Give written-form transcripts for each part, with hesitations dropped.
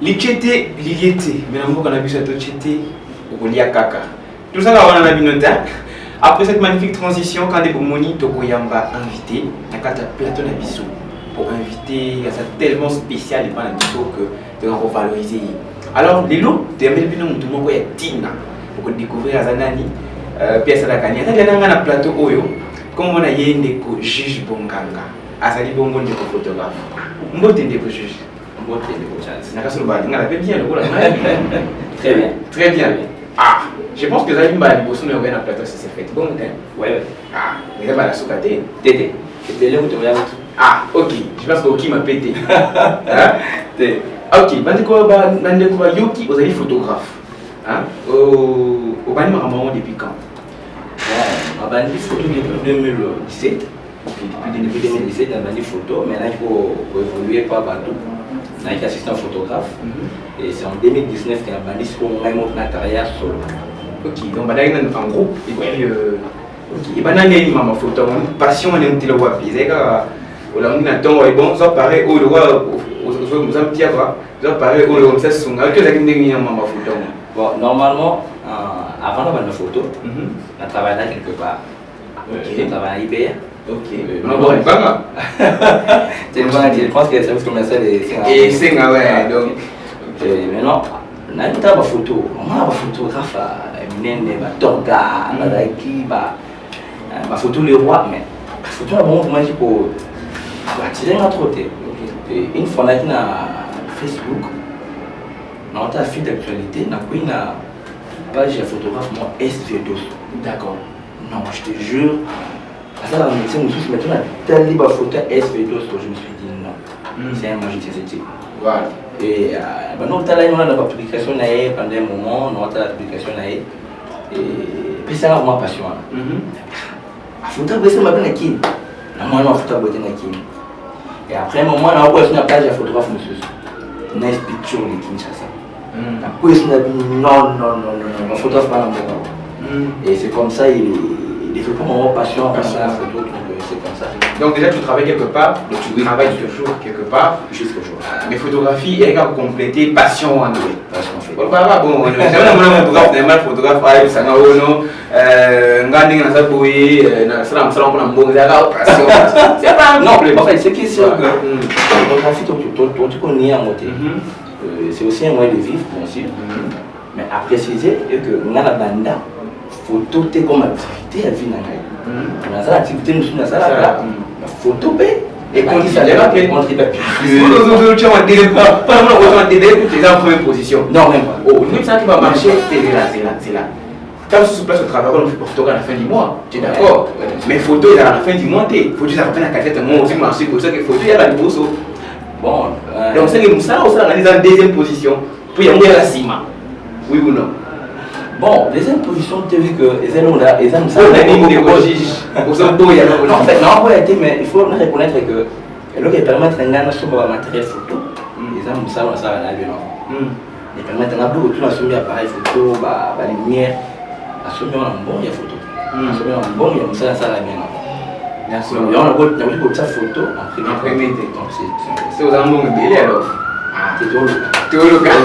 Lichete, liliete, mais l'amour qu'on a vu sur notre chete, au lia kaka. Tout ça, on en a vu notre. Après cette magnifique transition, quand des Bomoni, Tokoyamba invité, à Platon Abisso, pour inviter à ça tellement spécial et pas Abisso que de revaloriser. Alors, les lots, tu as mis le nom de mon coin Tina pour découvrir Azanani, pièce à la Kanya. Il y a un plateau Oyo, comme on a eu un juge Bonganga, Azali Bongo de photographe. Mbote de juge. Mbote de chance. Très bien. Très bien. Ah, je pense que Zalimba Liboso n'a pas plateau si c'est fait. Bon, ouais. Ah, mais là, la soukate. Tété. C'était là où tu regardes. Ah, ok. Je pense que Oki m'a pété. Ok, Bandeko Yoki, vous avez photographe. Au Bani Maramon depuis quand? Bon, ma bandi photo depuis 2017. Depuis 2017, la bandi photo, mais là il faut évoluer par bateau. Là il y a assistant photographe. Et c'est en 2019 qu'il y a un bandi sur mon matériel solo. Ok, donc il y a un groupe. Et puis, ok, il y a une photo, une passion, on est un petit peu plus. On a un temps, bon, ça paraît, on le voit, vous avez dit, ça paraît, on le sait, on a que la photo. Bon, normalement, avant d'avoir une photo, on travaille là quelque part. On travaille à IBR. Ok. Non, bon, pas je pense que les services commerciaux et c'est ouais, donc. Maintenant, on a une photo. On a un photographe, Tonga, ma photo le roi, mais la photo est bon pour moi pour attirer notre côté. Une fois on a Facebook, on a un fil d'actualité, on a une page de photographe, moi, SV2. D'accord. Non, je te jure. Ça, la médecine, maintenant, on a tellement de photos SV2 que je me suis dit non. C'est un magique, c'est voilà. Et nous avons la publication pendant un moment, nous avons la publication et puis c'est vraiment passion. La photo c'est ma bonne qui moi la photo et après un moment on a une page de photographe monsieur nice picture de Kinshasa. Après non la photographe pas et c'est comme ça il développe mon passion pour la photo. C'est comme ça. Donc déjà tu travailles quelque part, donc tu travailles toujours quelque part. Jusqu'au jour. Mais photographie, il y a compléter passion en nous. Passion fait. Bon, j'ai un photographe, photographe, ça n'a pas de nganding na saboui, na salam salam pour n'importe passion. C'est pas non, en fait, c'est que c'est photographie, tu connais à monter. C'est aussi un moyen de vivre, bien sûr. Mais à préciser que dans la bande, photo est comme activité à vie. Dans cette activité, nous sommes dans la photo et quand il s'agit de contribuer. Tu as un télé, pas vraiment un télé, tu es en première position. Non, même pas. Oh, nous, ça qui va marcher, c'est là. Quand tu sous place au travail, on fait photo à la fin du mois. Tu es d'accord? Mais photo, il y a à la fin du mois, faut que tu apprennes à cacher moi aussi marcher pour ça que photo, il y a la bourse. Bon, donc c'est que ça, on s'organise en deuxième position. Puis il y a la cima. Oui ou non? Bon, deuxième position, tu as vu que les élèves là, ils aiment ça. En fait, non, mais il faut reconnaître que le qui permet de gagner sur le matériel photo, ils aiment ça, on ça là, ils permettent de gagner autour de l'appareil photo, la lumière, la somme en bon, il y a photo. La somme en bon, il y a ça, ça là bien. On a beaucoup sa photo en premier. C'est aux amours de alors. C'est tout local.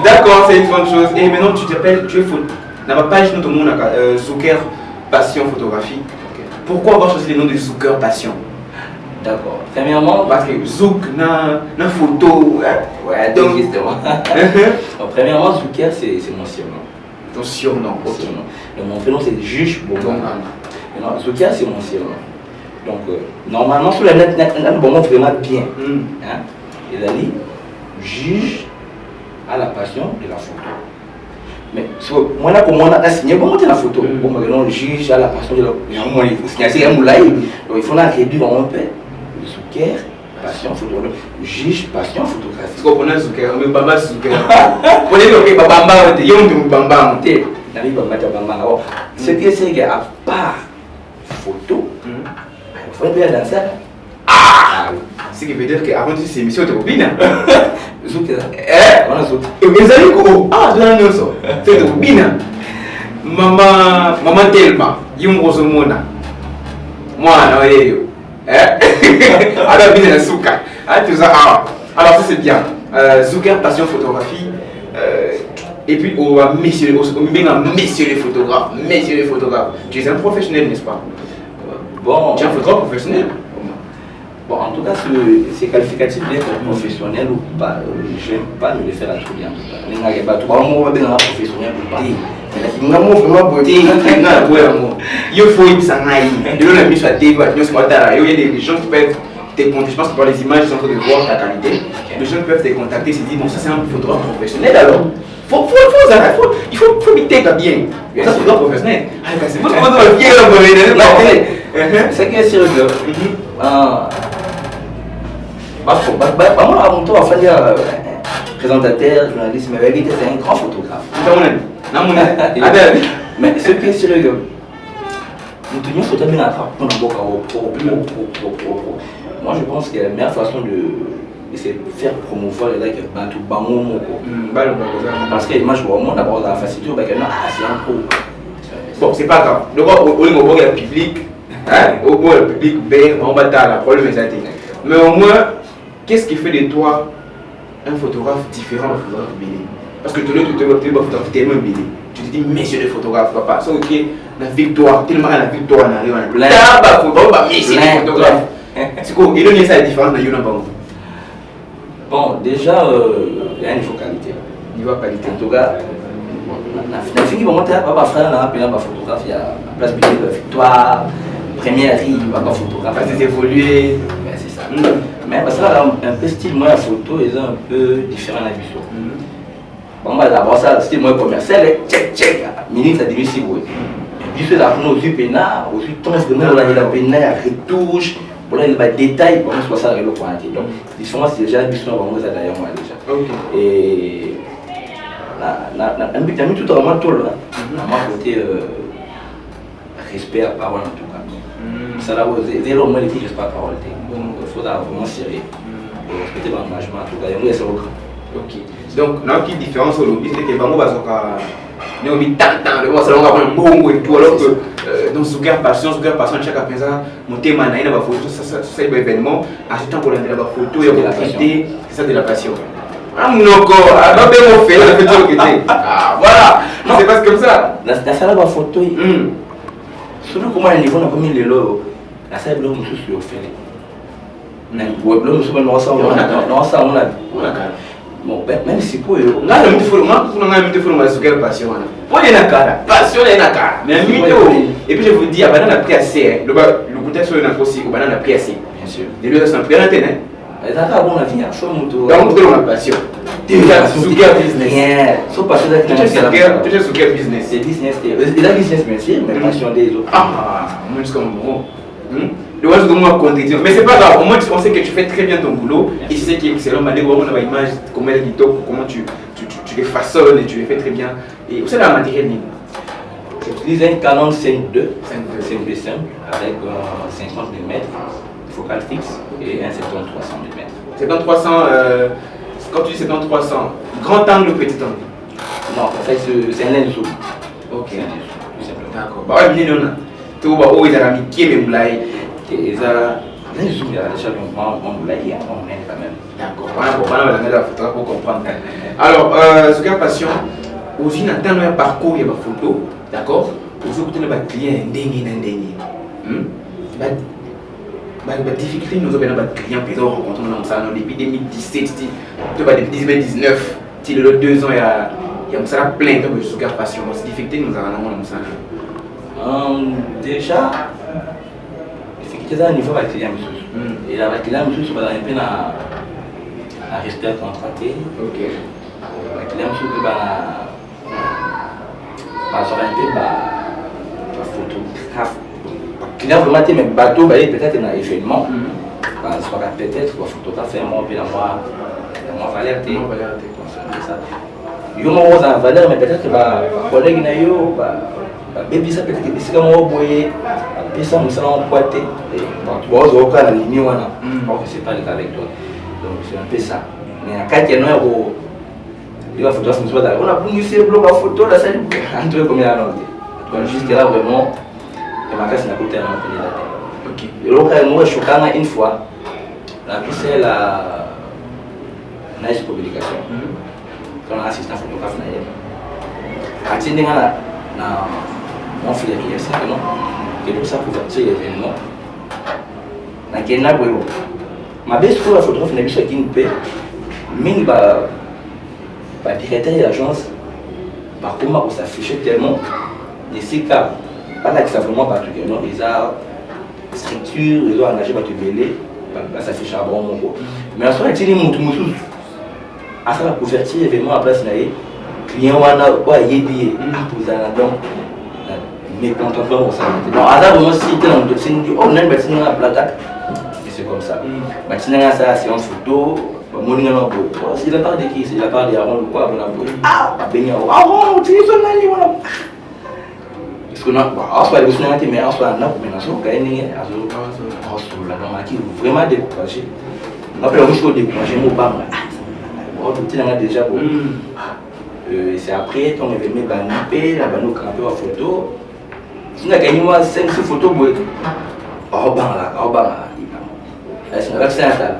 D'accord, c'est une bonne chose. Et maintenant, tu t'appelles, tu es photo. Dans ma page, nous avons Zucker Passion Photographie. Pourquoi avoir choisi le nom de Zucker Passion? D'accord. Premièrement, parce que Zouk na photo. Ouais, donc justement. Premièrement, Zucker, c'est mon surnom. Ton surnom, ok. Mon prénom, c'est Juge Bonganga. Maintenant, Zucker, c'est mon surnom. Donc, normalement, sur la net, on montre vraiment bien. Et là, juge à la passion de la photo. Mais moi, là, comme on a signé, comment la photo? Bon, maintenant, juge à la passion de la photo. Il faut signer un moulay. Donc, il faut la réduire un peu. Zucker, passion photo. Juge, passion photographie. Est-ce qu'on a Zucker? On met pas mal Zucker. On est ok, Bamba, on est yon Bamba. Ce qui est qu'à part photo, il faut bien danser. Ce qui veut dire qu'avant de ces émissions, tu es copine. Zucker. On a Zucker. Et mes amis, tu as un osso. C'est copine. Maman Telma, Yum Rosomona. Moi, non, alors, bien, Souka. Tout ça, alors, ça c'est bien. Zucker passion photographie. Et puis, messieurs les photographes. Tu es un professionnel, n'est-ce pas? Bon. Tu es un photographe professionnel? Bon, en tout cas, c'est qualificatif d'être professionnel ou pas. Je n'aime pas me le faire à tout bien. On va bien professionnel ou pas. Il faut être sangaï. De la mise à TV, il y a des gens qui peuvent te contacter. Je pense que par les images, ils sont en train de voir ta qualité. Les gens peuvent te contacter et se dire, bon, ça c'est un photographe professionnel alors. Il faut m'éter bien. Ça c'est un professionnel. C'est pour ça que c'est que c'est sérieux. Moi, à mon tour, enfin, présentateur, journaliste, mais vérité, c'est un grand photographe. Mais ce qui est sérieux, nous tenions photo bien à faire pour moi, je pense que la meilleure façon c'est de faire promouvoir les gars qui battent tout parce que moi, je vois d'abord la facilité, c'est un pro. Bon, c'est pas grave. Le roi, il public, au moins le public, on va la problème est mais au moins, qu'est-ce qui fait de toi un photographe différent d'un photographe BD? Parce que tu es photographe tellement BD. Tu te dis, messieurs les photographes, papa, ça ok, la victoire, tellement la victoire, on arrive à messieurs les photographes. C'est quoi? Et donc, il y a ça la différence dans Yonan Bango. Bon, déjà, il y a une niveau qualité. Niveau qualité. En tout cas, la fille qui va monter à papa frère, on a appelé un photographe, il y a la place de victoire, première rive, il va pas photographe. C'est évolué. C'est ça. Mais parce que là, un peu style, moi, la photo est un peu différent de la vidéo. Bon, moi, d'abord, ça, style, moi, commercial, check, minute, ça divise si vous. Et puis, c'est là, on a aussi pénard, aussi, ton instrument, on a la pénard, retouche. Pour là, il y a des détails, pour nous, ça, le quantité. Donc, la différence, c'est déjà, la on ça d'ailleurs, moi, déjà. Et un but, il tout vraiment tout là. Moi, côté respect à parole, en tout cas. Ça, là, c'est là, au moins, les filles, respect à parole. Il faut vraiment serrer. Respecter l'engagement, en tout cas, il y a ça au grand. Ok. Donc, la petite différence au lobby, c'est que Bango va nous avons mis tant de voir ça, on va prendre un bon et tout, alors que dans Zucker Passion, chaque après ça, mon thème, il y a une photo, ça c'est un événement, à ce temps pour la photo, il y a une activité, c'est ça de la passion. Ah, mon encore, alors bien on fait, la photo que tu ah, voilà, c'est pas comme ça. La salle de la photo, surtout comment le niveau n'a pas mis les lots, la salle de l'homme sous le fait. L'homme sous le ça, on a. Bon, même si pour eux, on a même Zucker Passion. Il y a une cara, passion, il y a une cara. Mais et puis je vous dis, à Banane a pris assez, le goûter sur le aussi, au Banane a pris assez. Bien sûr. Les deux sont pris à l'antenne. Mais ça a bon avis, chaud moto. Donc, on a passion. Zucker business. Sauf parce que tu es Zucker business. C'est business, c'est la business, bien sûr, mais passion des autres. Ah, moi, je suis comme bon. Le reste de moi contradiction. Mais c'est pas grave, au moins on sait que tu fais très bien ton boulot. Et tu sais qu'il est excellent, on a une image, comment elle est comment tu les façonnes et tu les fais très bien. Et vous savez la matériel niveau. J'utilise un Canon 5.2, simple avec 50 mm, focale fixe et un 7300 mm. 7300, quand tu dis 7300, grand angle ou petit angle? Non, en fait c'est un lens zoom. Ok. C'est un lens zoom, tout simplement. D'accord. Bah ouais, bien non. Tu vois, oh, ils ont mis qui est même et ça, les zoom, il y a déjà on l'a dit, on aime quand même. D'accord. Voilà, on va la photo pour comprendre. Alors, Zucker Passion, aussi, on attend un parcours, il y a ma photo, d'accord? Aussi, vous avez un client, la difficulté, nous avons un client qui ont rencontré depuis 2017, depuis 2019, il y a 2 ans, il y a plein de Zucker Passion. C'est difficulté, nous avons ça. Déjà, c'est un niveau avec les clients. Et avec les clients, on va un peu à rester contracté. Ok. Avec les clients, on va faire un peu la photographe. Les clients vont mettre mes bateaux, peut-être un événement. Soit peut-être un photographe, un mois, puis un mois valeur. Il y a un mois valeur, mais peut-être que les collègues baby ça peut-être que c'est comme on voyait puis ça nous allons pointer et tu vois au cas la ligne voilà or c'est pas le cas avec toi donc c'est un peu ça mais à 4 ans il va photo nous soit on a pour nous c'est bloc à photo là ça entre combien alors jusqu'à là vraiment et ma casse n'a coûté un peu là ok et l'autre moi choquant une fois la puis c'est on a une publication. Quand on a assistant photographe, à Tindinga, mon frère, il y a ça, non? Et tout ça pour faire l'événement. Na Kenya, ma belle school photographe n'a pas ce qu'il paie. Mais le directeur de l'agence, par contre, on s'affichait tellement. Et c'est cas, pas là que ça vraiment particulièrement, ils ont structure, ils ont engagé pour te mêler, pour s'afficher à bon moment. Mais en soi, il y a des gens à faire la couverture événement à place d'ailleurs. Client wana wa yedi akuzana donc mais contentement ça. Donc hasard moi si tu dans dossier dit oh nan bâtiment la plaque et c'est comme ça. Bâtiment ça séance photo, mon numéro c'est la part de qui c'est la part de Aaron ou quoi on a ah ben ah oh tu es son ami voilà. Parce que non on soit les gens mais on soit là mais non so ka ni azo là donc qui vraiment découragé. Après on se découragé mo pas on tu l'as déjà bon. C'est après ton événement banipé, la banou campé en photo. Si on a gagné moi 5 photos, oh ben là. C'est un install.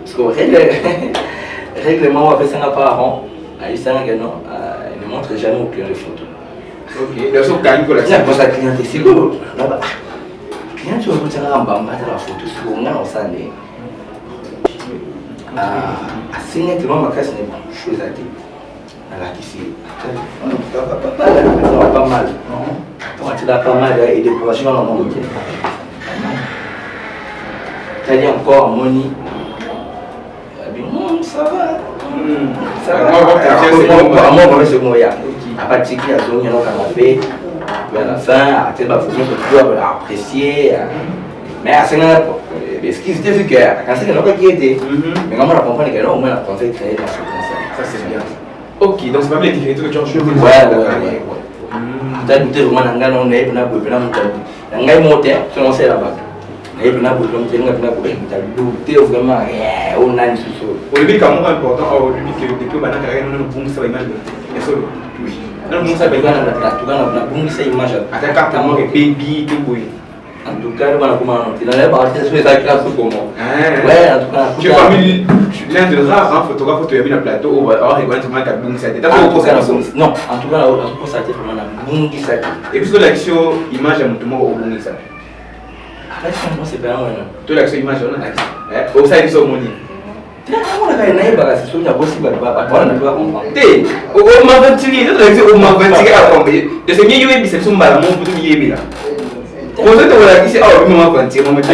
Parce que règlement, on va faire 5 par an. Il ne montre jamais au client les photos. Ok, donc on gagne pour la cliente. La cliente est sûre. Là-bas, client, tu vas vous dire en bas de la photo, c'est qu'on a en salle. Asingnya tu mama kasi ni chose à dire à la kisi pas mal tu as pas mal et des projets dans mon métier t'as dit encore Moni ça va moi c'est moi à partir de la zone il y a un canapé à la fin tu vas pouvoir apprécier mais à ce moment-là ce qui s'était vu que quand c'est quelqu'un qui était mais comment on comprend que là au moins la pensée créée dans ce concept ça c'est bien. Ok, donc c'est pas les différences que tu as joué. Ouais. T'as douté vraiment dans on est na bobe na mutadi. Ngai moteur selon c'est là-bas. Na na bobe na bobe t'as douté vraiment on a une sous. Au début quand même important au début que depuis bana carrière non bon ça va image. Et ça oui. Non bon ça va na bon ça image. Até carrément que baby tout boy. En tout cas, on a commencé. On a parti sur les acteurs comment. Ouais, en tout cas. Tu es parmi l'un des rares photographes qui a mis le plateau où on regarde comment il a boum ça. Non, en tout cas, on ça a été vraiment un boum qui s'est. Et puis l'action image à mon tour au boum ça. Ah, c'est pas moi. Toi l'action image on a. Au ça il sont moni. On a gagné bah c'est sûr il y a possible bah on a pas comprendre. Té, au m'a ventilé, toi l'action au m'a ventilé à tomber. De ce milieu est c'est son ballon pour tout milieu là. Quand tu vois ici, oh, comment on tire, on met ça.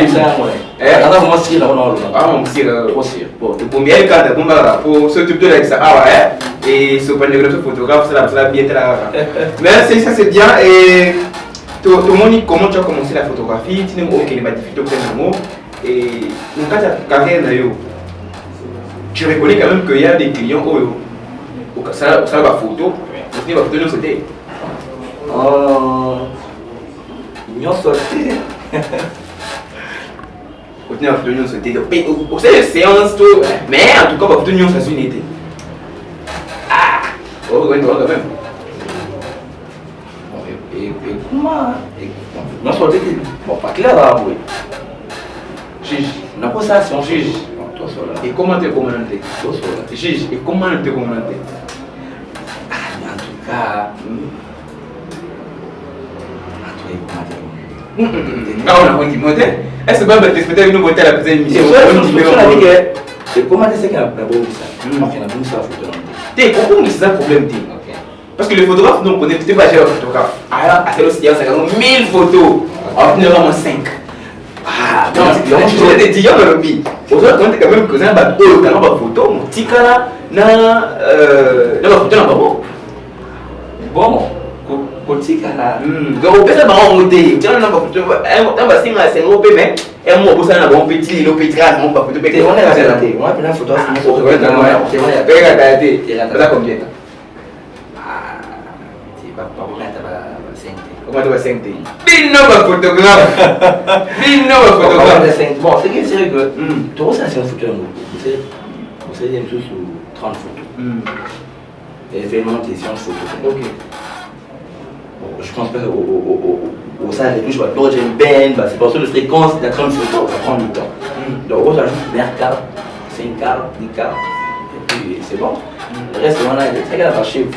Alors comment si là on on tire aussi. Bon, le premier cas de bombe là pour ce type de là ça ah ouais et ce point de vue photographe ça bien là. Mais ça c'est bien et tout le monde comment tu as commencé la photographie, tu n'es pas OK les difficultés pour mot et dans ta carrière là tu reconnais quand même qu'il y a des clients oh ça va photo, tu vas photo de c'était Nous sorti. Au final, nous c'était au c'est séance tout, mais en tout cas, pour nous ça c'est une idée. Ah, oh ouais, quand même. Et comment nous sorti bon pas clair là oui. Juge, n'a pas ça c'est un juge. Et comment te commenter? Juge, et comment te commenter? En tout cas. Ah, on a dit monter. Est-ce que tu peux peut-être nous monter la petite émission? C'est comment c'est qu'il y a un bon ça? Moi, il y a un bon ça à photo. T'es pourquoi c'est ça le problème? Parce que le photographe, nous on connaît, tu pas gérer le photographe. Ah, c'est aussi, ça a 1000 photos. On a vraiment 5. Ah, non, je te dis, on a le bi. Aujourd'hui, on est quand même que ça va quand on va photo, mon petit cas là, na photo là, bon. Politique là. Donc on peut ça marrant monter. Tu vois on va signer c'est on peut mais et moi pour ça on a bon petit le petit là on va photo on est là on a pris photo ça combien c'est pas pour mettre à 5. Comment tu vas 5 Bin no photographe. Bin no photographe. Bon, c'est sérieux que tu vois ça c'est une photo vous savez une chose sur 30 photos. Et vraiment des séances photos. OK. Je pense pas au ça les touches va Dodge and Bend, c'est parce que la fréquence de la 30 photos ça prend du temps. Donc on ajoute mercade, c'est une carte, des cartes, et puis c'est bon. Le reste, on a des archives.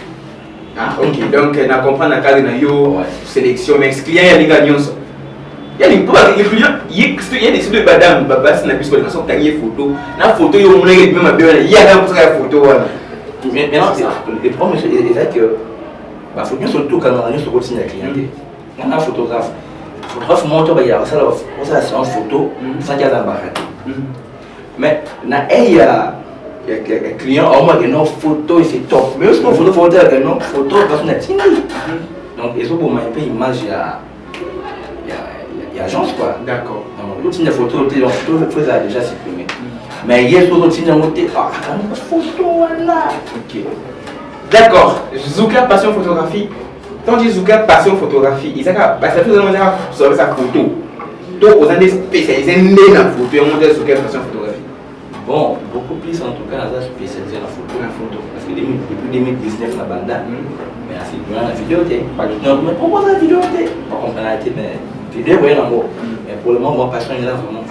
Ah, ok. Donc, on comprend dans le cadre de la sélection, mais client, il y a des gagnants. Il y a des clients, il y a des sites de badam, baba, c'est la puisque les gens ont gagné photo. La photo, il y a même il y a la photo. Mais maintenant, le problème, c'est que la photo, surtout quand on a sur le signe de la clientèle. Il y a un photographe. Le photographe montre, il y a la séance photo, sans qu'il y ait un mais il y a un client, au moins, il y a une photo, c'est top. Mais aussi, une photo, il y a une photo, parce qu'on a fini. Donc, il faut que une image, il y a agence quoi. D'accord. L'autre type de photo, il faut déjà supprimer. Mais il y a d'autres types de photos. Ah, une photo là. Ok. D'accord. Zouka passion photographie. Quand je dis Zouka passion photographie, il s'agit de sa photo. Donc, vous avez spécialisé dans la photo et on dit Zouka passion photographie. Bon, beaucoup plus en tout cas, on a spécialisé dans la photo. Parce que depuis 2019, on a bandé. Mais la vidéo, non, mais pourquoi la vidéo? Pas comprendre la tête, mais vidéo, oui, mais pour le moment, mon passion est là vraiment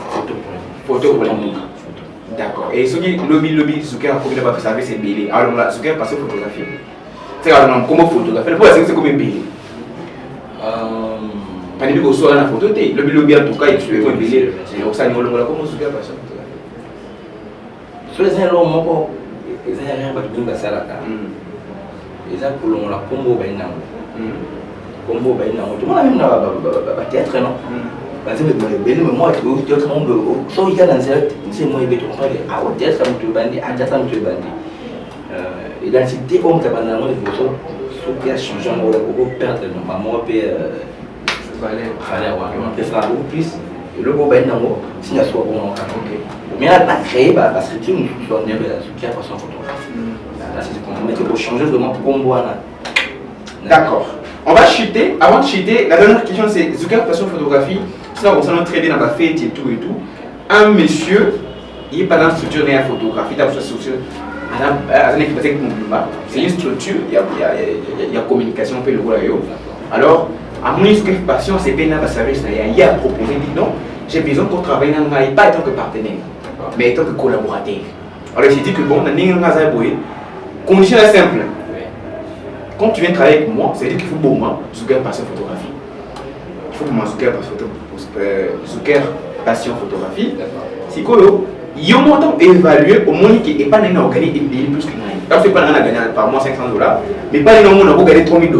photo pour le moment. D'accord. Et ce qui est lobby, Zouka a fait ça, c'est belé. Alors là, Zouka passion photographie. C'est comment photographe. Le problème, c'est comme un belé. Pas de qu'on soit dans la photo, le lobby en tout cas, il est comme un belé. Donc ça, comment Zouka passion photographie. Sur les gens, les gens rien pas de ça là. Les gens pour la combo bainam. Combo bainam. Tout le monde a même la théâtre non. Parce que moi je suis monde so il y a dans c'est moi il est ah au théâtre ça me bandi à ça me bandi. Identité comme ça pendant moi il faut qui a changé on va perdre maman peut fallait on peut faire beaucoup plus et le beau bainam si ça soit bon OK. Mais là, créé parce que tu nous donnes qui a pas son photographe. Là, c'est qu'on met pour changer vraiment pour qu'on voit là. D'accord. On va chuter. Avant de chuter, la dernière question c'est Zouka passion photographie. Ça concerne très bien dans la fête et tout. Un monsieur, il n'est pas dans la structure rien photographie, il a une structure. C'est une structure, il y a communication, on peut le voir. Alors, à mon passion, c'est bien dans service, il y a proposé, dit non, j'ai besoin qu'on travaille dans le pas en tant que partenaire. Mais en tant que collaborateur. Alors j'ai dit que bon, condition est simple. Quand tu viens travailler avec moi, c'est-à-dire qu'il faut pour moi, Zouka passion photographie. Il faut pour moi Zouka passion photographie. C'est quoi il y a un montant évalué au moins qui n'est pas gagné plus que rien. Donc c'est pas gagné par mois $500, mais pas gagné 3 000 $.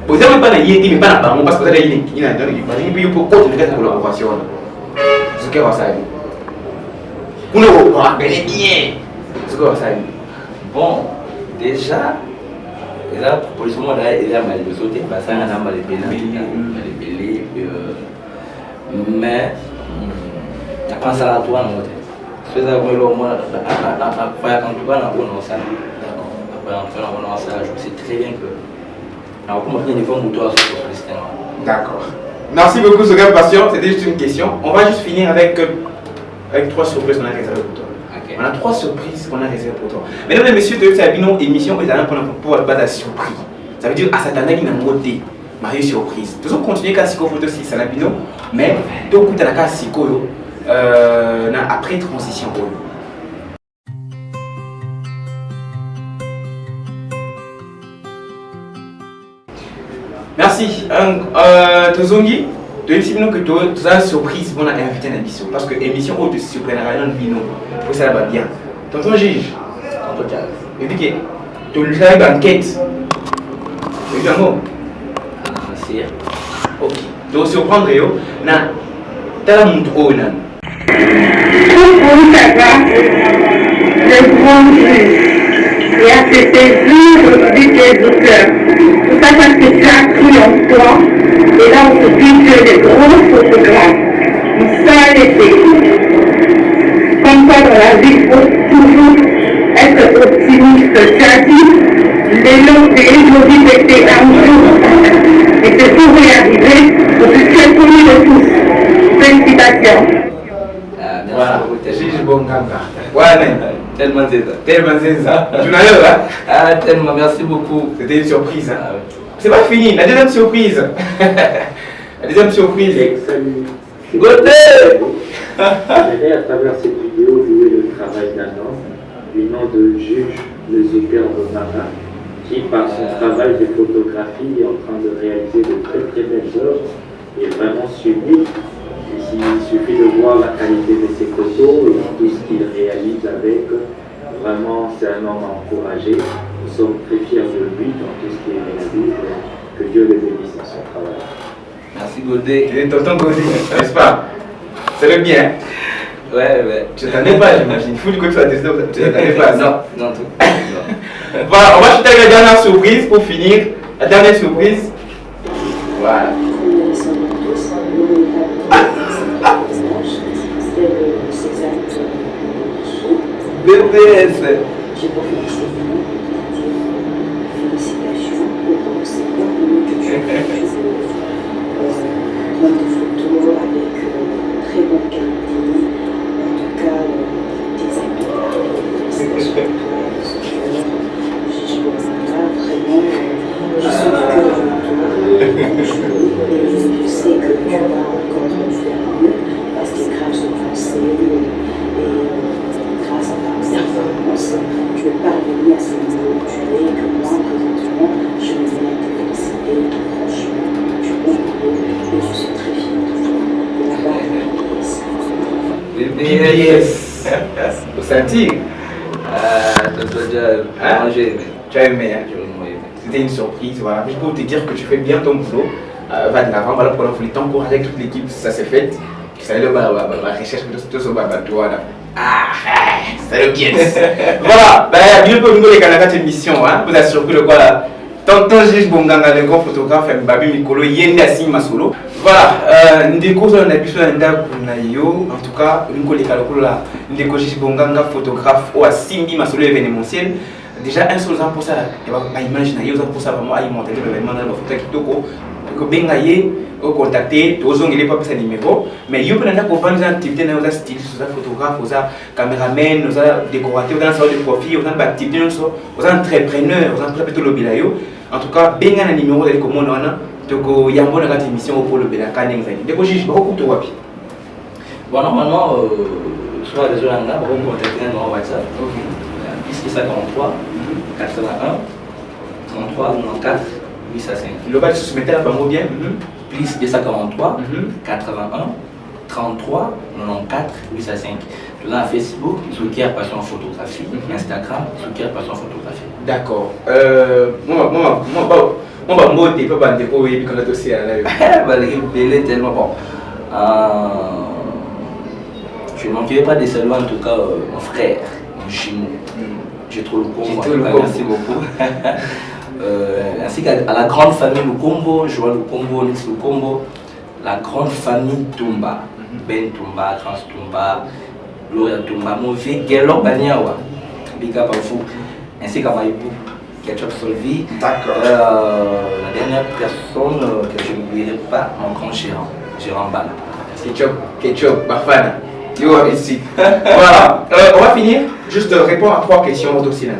Pour ça, pas gagné, mais pas par mois parce que ça il y a une collaboration. Zouka va ça. Vous ne pas gagner bien. C'est quoi ça? Bon, déjà, la proposition est là, mal de sauter, parce que ça a mal de belé, mais il y a pas ça à toi, non? C'est ça que moi, c'est très bien que. Alors, comment il y a des fois où toi, sur le système? D'accord. Merci beaucoup, Zouka Passion. C'était juste une question. On va juste finir avec 3 surprises qu'on a réservées pour toi. Okay. On a 3 surprises qu'on a réservées pour toi. Mesdames et messieurs, tu as vu nos émissions, ils allaient pour la base de surprise. Ça veut dire à Satana qui n'a pas de mariée surprise. Toujours continuer qu'à Siko photo si ça n'a pas mais tout coup tu as qu'à Siko après transition. Merci. Tozongi. Tu as que tu as une surprise pour inviter à l'émission. Parce que l'émission où tu te surprendras dans le bino. Pour ça, ça va bien. Tonton juge. Tonton Charles. Et puis, tu as une enquête. Tu as un mot. Merci. Ok. Donc, surprendre, tu as un mot. Pour savoir le grand juge et à se saisir du dédoteur. Tout ça parce que tu as cru en toi. Et là, aujourd'hui, tu es des gros photographes. Ça l'était. Comme quoi, dans la vie, il faut toujours être optimiste. Tu as dit, l'élan et aujourd'hui, c'était un jour. Et c'est pour y arriver. Donc, tu es connu de tous. Félicitations. Voilà, juge Bonganga. Ouais, tellement c'est ça. Tellement c'est ça. Tu n'as pas, hein? Ah, tellement, merci beaucoup. C'était une surprise, hein? C'est pas fini, la deuxième surprise. La deuxième surprise. J'aimerais à travers cette vidéo louer le travail d'un homme du nom de Juge Le Superbe Marin qui par son travail de photographie est en train de réaliser de très très belles œuvres et vraiment sublime. Il suffit de voir la qualité de ses photos et tout ce qu'il réalise avec. Vraiment, c'est un homme à encourager. Nous sommes très fiers de lui dans tout ce qu'il réalise. Que Dieu le bénisse dans son travail. Merci Godet. Et tonton Gaudi, n'est-ce pas? C'est le bien. Ouais. Tu t'attendais pas, j'imagine. Il faut que tu sois testé, tu t'attendais pas. Non, tout. Voilà, on va chuter avec la dernière surprise pour finir. La dernière surprise. Voilà. BBS. J'ai pour félicitations pour ces contenus que tu as fait. Note de photos avec très bonne qualité. En tout cas, des actes félicitations pour toi, je vraiment, je suis du cœur de toi. Et je sais que tu vas encore faire mieux parce que grâce au français et grâce à ta performance, tu es parvenu à ce niveau où tu es, que moi, présentement, je viens te féliciter. Franchement, tu es bon et je suis très fière de toi. De la part de BBS. Au sentir. T'as déjà mangé, mais Tu as aimé, hein? j'ai vraiment aimé. C'était une surprise, voilà. Juste pour te dire que tu fais bien ton boulot. Va de l'avant, voilà pourquoi on voulait t'encourager avec toute l'équipe, ça s'est fait. Ça le recherche tout ce bateau là. C'est le bien. Voilà, bien pour nous les Canadiens cette émission, hein. Vous avez surpris le quoi là? Tonton Juge Bonganga, le grand photographe, Babi Mikolo, Yenda Sima Solo. Voilà, nous découvrons un épisode en tout cas, nous découvrons Juge Bonganga, photographe, ou à Simbi Masolo événementiel. Déjà, un seul pour ça, imaginer, pour ça, vraiment, il monte l'événement dans le photo qui toko. Que bengaye au contacter tous les pas sa numéro mais il y a pour vendre des activités dans les stylistes, aux photographes, aux caméramans, aux décorateurs, aux salles de profil, aux activités, aux entrepreneurs, aux entrepreneurs de l'Obilayo. En tout cas, benga na numéro de comment on a donc il y a une grande émission pour le Belaka n'exagère. Donc j'ai beaucoup de wapi. Bon, normalement, sur la réseau Langa, on peut contacter un numéro WhatsApp. Plus 53 81 33 94 805. Le bas se mettait là pas bien. Plus 243 81 33 94 805. Tu l'as à Facebook, Soukier Passion Photographie, Instagram, Soukier Passion Photographie. D'accord. Moi, je ne peux pas me déployer quand on est là. Il est tellement bon. Je ne manquerai pas de saluer en tout cas mon frère, mon jumeau. J'ai trop le combo. Merci beaucoup. Ainsi qu'à la grande famille Lukombo, Joël Lukombo, Nix Lukombo, la grande famille Tumba, Ben Tumba, Trans Tumba, Gloria Tumba, mon vieux Gelo Banyawa, Big Up à vous, ainsi qu'à Maïbou, Ketchup Solvi. D'accord. La dernière personne que je n'oublierai pas, mon grand Gérard Bala. Ketchup, Bafana. Yo, ici. Voilà. On va finir. Juste répondre à 3 questions orthodoxines.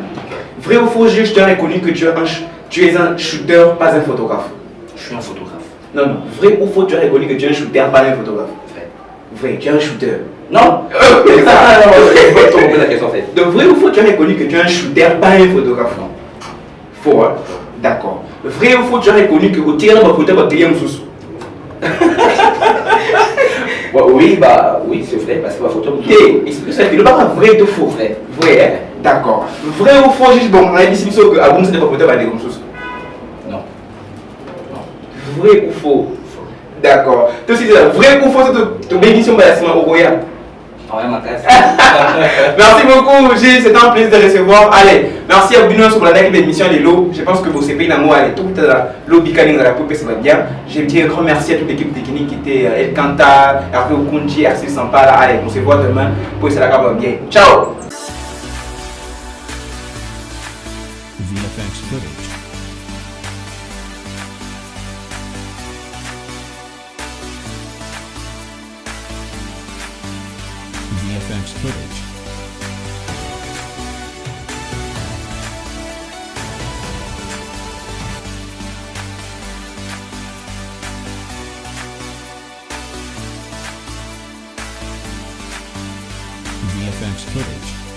Vrai ou faux, je t'ai reconnu que tu es un shooter, pas un photographe. Je suis un photographe. Non. Vrai ou faux, tu as reconnu que tu es un shooter, pas un photographe. Vrai, tu es un shooter. Non. C'est ça. Je vais te reposer la question en fait. Donc vrai ou faux, tu as reconnu que tu es un shooter, pas un photographe. Non. Faux, hein? D'accord. Vrai ou faux, tu as reconnu que au tir de ma photo, tu es un sous. Oui, c'est vrai, parce que ma photo Il ne pas vrai ou faux. Vrai. Vrai, hein? D'accord. Vrai ou faux, juste bon, on a dit que à vous, c'est pas photo, comme sous. Non. Vrai ou faux? D'accord. Tu sais, vrai ou faux, c'est bénédiction de la au Roya. Merci beaucoup, Gilles, c'est un plaisir de recevoir. Allez, merci à vous sur la dernière émission de l'eau. Je pense que vous savez, toute l'eau bicaling à la poupe, ça va bien. Je dis un grand merci à toute l'équipe technique qui était El Kanta, Hervé Okunji, Arcel Sampala. Allez, on se voit demain pour que ça va bien. Ciao! VFX footage. VFX footage. VFX footage.